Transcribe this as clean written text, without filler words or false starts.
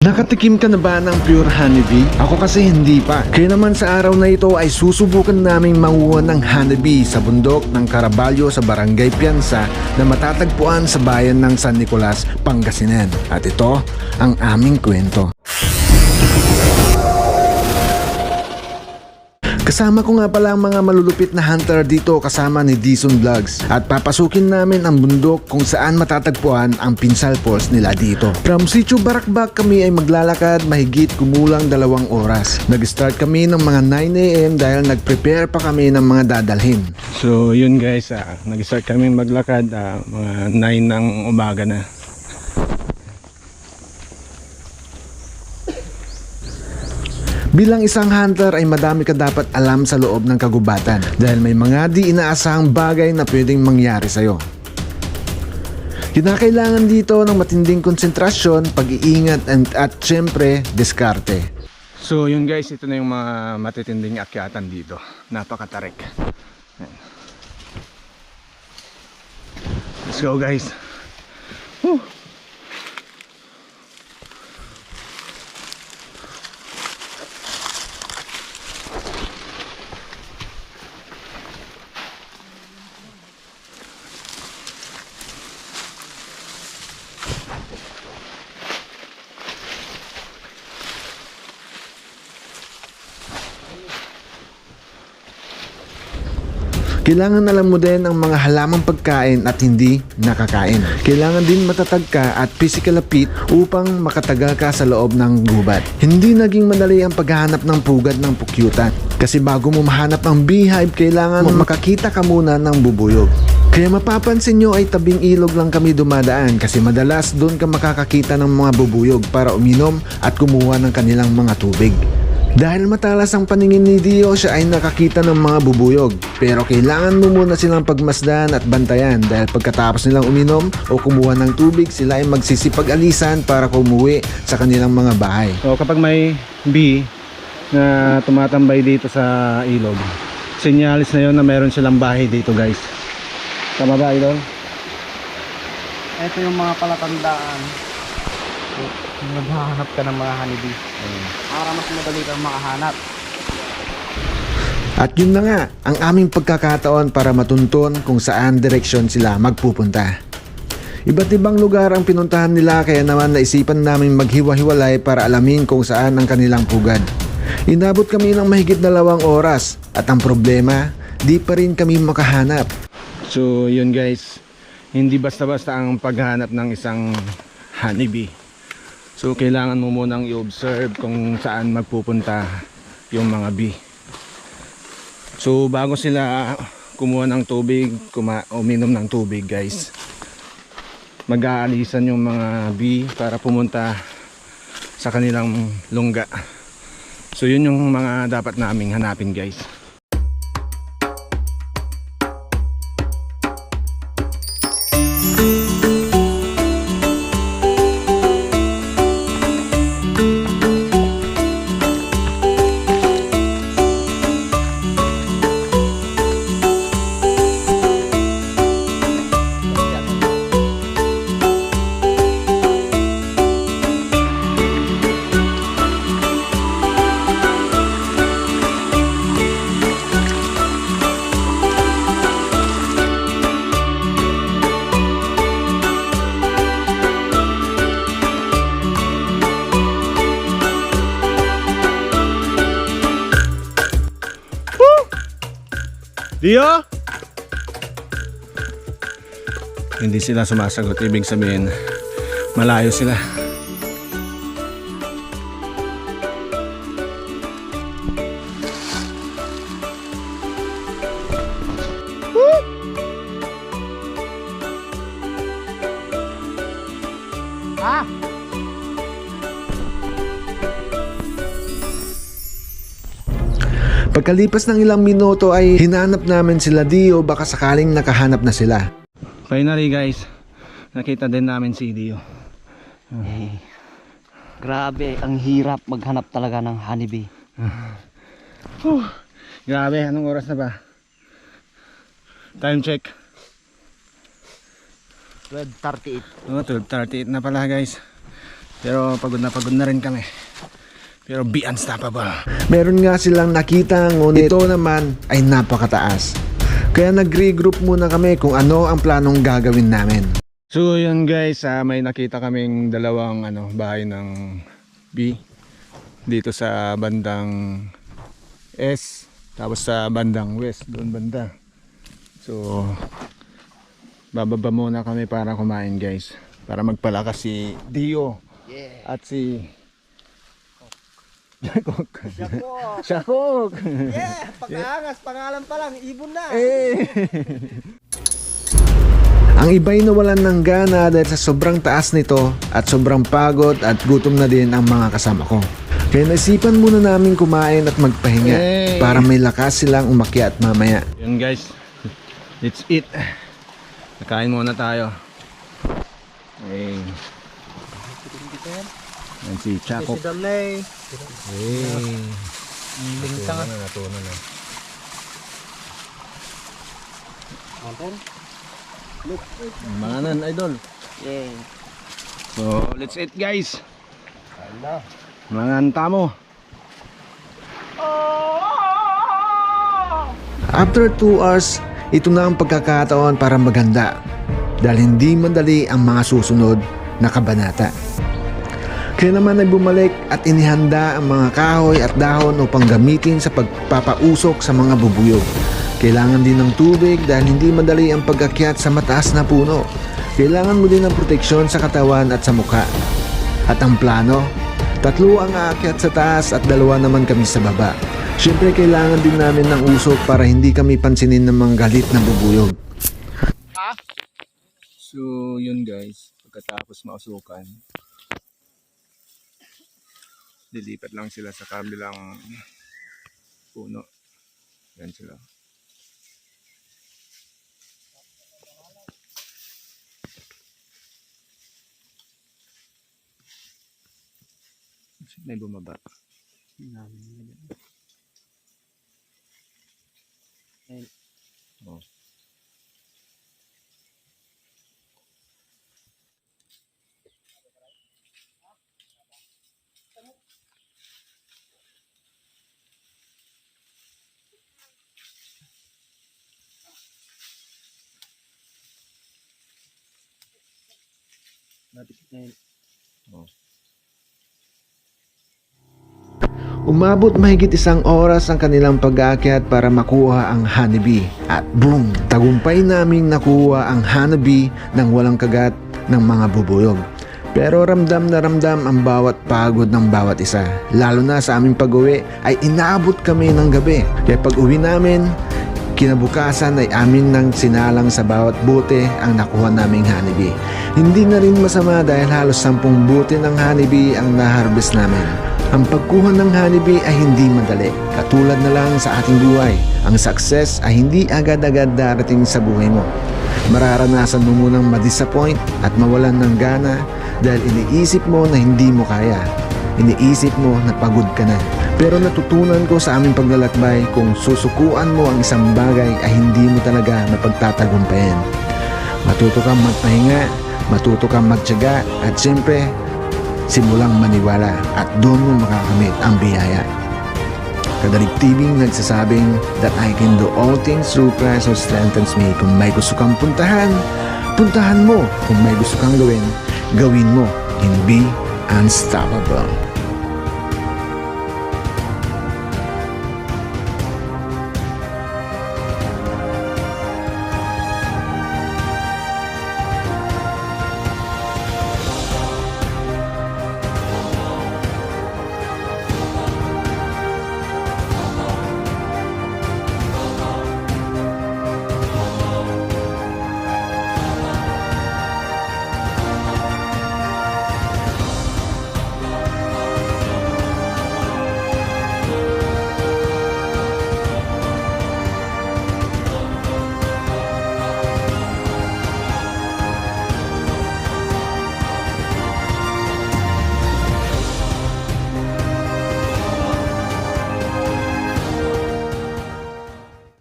Nakatikim ka na ba ng pure honeybee? Ako kasi hindi pa. Kaya naman sa araw na ito ay susubukan naming manguha ng honeybee sa bundok ng Caraballo sa Barangay Piansa na matatagpuan sa bayan ng San Nicolas, Pangasinan. At ito ang aming kwento. Kasama ko nga pala ang mga malulupit na hunter dito kasama ni Dison Vlogs at papasukin namin ang bundok kung saan matatagpuan ang Pinsal Falls nila dito. From Sitio Barakbak kami ay maglalakad mahigit kumulang 2 oras. Nag-start kami ng mga 9 AM dahil nag-prepare pa kami ng mga dadalhin. So yun guys, nag-start kami maglakad mga 9 ng umaga na. Bilang isang hunter ay madami ka dapat alam sa loob ng kagubatan dahil may mga di inaasahang bagay na pwedeng mangyari sa'yo. Kinakailangan dito ng matinding konsentrasyon, pag-iingat at syempre, diskarte. So yun guys, ito na yung mga matitinding akyatan dito. Napakatarik. Let's go guys. Woo! Kailangan alam mo din ang mga halamang pagkain at hindi nakakain. Kailangan din matatag ka at physical fit upang makatagal ka sa loob ng gubat. Hindi naging madali ang paghahanap ng pugad ng pukyutan. Kasi bago mo mahanap ang beehive, kailangan makakita ka muna ng bubuyog. Kaya mapapansin nyo ay tabing ilog lang kami dumadaan kasi madalas doon ka makakakita ng mga bubuyog para uminom at kumuha ng kanilang mga tubig. Dahil matalas ang paningin ni Dio, siya ay nakakita ng mga bubuyog. Pero kailangan mo muna silang pagmasdan at bantayan dahil pagkatapos nilang uminom o kumuha ng tubig, sila ay magsisipag-alisan para kumuwi sa kanilang mga bahay. So kapag may bee na tumatambay dito sa ilog, sinyalis na yon na meron silang bahay dito guys. Tama ba idol? Ito yung mga palatandaan. Naghahanap ka ng mga honeybee. Para mas madali kang makahanap. At yun na nga, ang aming pagkakataon para matunton kung saan direksyon sila magpupunta. Iba't ibang lugar ang pinuntahan nila kaya naman naisipan namin maghiwa-hiwalay para alamin kung saan ang kanilang pugad. Inabot kami ng mahigit 2 oras at ang problema, di pa rin kami makahanap. So yun guys, hindi basta-basta ang paghanap ng isang honeybee. So kailangan mo munang i-observe kung saan magpupunta yung mga bee. So bago sila kumuha ng tubig, uminom ng tubig guys, mag-aalisan yung mga bee para pumunta sa kanilang lungga. So yun yung mga dapat naming hanapin guys. Dio? Hindi sila sumasagot, ibig sabihin malayo sila. Pagkalipas ng ilang minuto ay hinanap namin sila Dio, baka sakaling nakahanap na sila. Finally guys, nakita din namin si Dio. Grabe, ang hirap maghanap talaga ng honeybee. Grabe, anong oras na ba? Time check. 12:38. Oh, 12:38 na pala guys. Pero pagod na rin kami. Pero be unstoppable. Meron nga silang nakita, ngunit ito naman ay napakataas. Kaya nag-regroup muna kami kung ano ang planong gagawin namin. So yun guys, may nakita kaming dalawang bahay ng B dito sa bandang S, tapos sa bandang West, doon banda. So bababa muna kami para kumain guys, para magpalakas si Dio at si Shakok. Shakok. Yeah, pag-aangas, pangalan pa lang, ibon na. Ang iba'y nawalan ng gana dahil sa sobrang taas nito at sobrang pagod at gutom na din ang mga kasama ko. Kaya naisipan muna namin kumain at magpahinga para may lakas silang umakyat mamaya. Yun guys, let's eat. Nakain muna tayo. Yan si Chakok. Si Damnay. Lintang na natunan na. Mga nan idol. Yeah. So let's eat guys. Mga antamo. After 2 hours, ito na ang pagkakataon para maganda dahil hindi madali ang mga susunod na kabanata. Kaya naman ay bumalik at inihanda ang mga kahoy at dahon upang gamitin sa pagpapausok sa mga bubuyog. Kailangan din ng tubig dahil hindi madali ang pag-akyat sa mataas na puno. Kailangan mo din ng proteksyon sa katawan at sa mukha. At ang plano, 3 ang aakyat sa taas at 2 naman kami sa baba. Siyempre kailangan din namin ng usok para hindi kami pansinin ng mga galit na bubuyog. So yun guys, pagkatapos mausukan, lilipat lang sila sa kabilang puno. Yan sila. May bumaba. Oh. Umabot mahigit 1 oras ang kanilang pag-aakyat para makuha ang honeybee. At boom! Tagumpay naming nakuha ang honeybee nang walang kagat ng mga bubuyog. Pero ramdam na ramdam ang bawat pagod ng bawat isa. Lalo na sa aming pag-uwi ay inaabot kami ng gabi. Kaya pag-uwi namin, kinabukasan ay amin nang sinalang sa bawat bote ang nakuha naming honeybee. Hindi na rin masama dahil halos 10 bote ng honeybee ang na-harvest namin. Ang pagkuha ng honeybee ay hindi madali. Katulad na lang sa ating buhay, ang success ay hindi agad-agad darating sa buhay mo. Mararanasan mo munang ma-disappoint at mawalan ng gana dahil iniisip mo na hindi mo kaya. Iniisip mo na pagod ka na. Pero natutunan ko sa aming paglalakbay kung susukuan mo ang isang bagay ay hindi mo talaga mapagtatagumpayan. Matuto kang magpahinga, matuto kang magtiyaga at siyempre, simulang maniwala at doon mo makakamit ang biyaya. Kadaligtibing nagsasabing that I can do all things through Christ who strengthens me. Kung may gusto kang puntahan, puntahan mo. Kung may gusto kang gawin, gawin mo. And be unstoppable.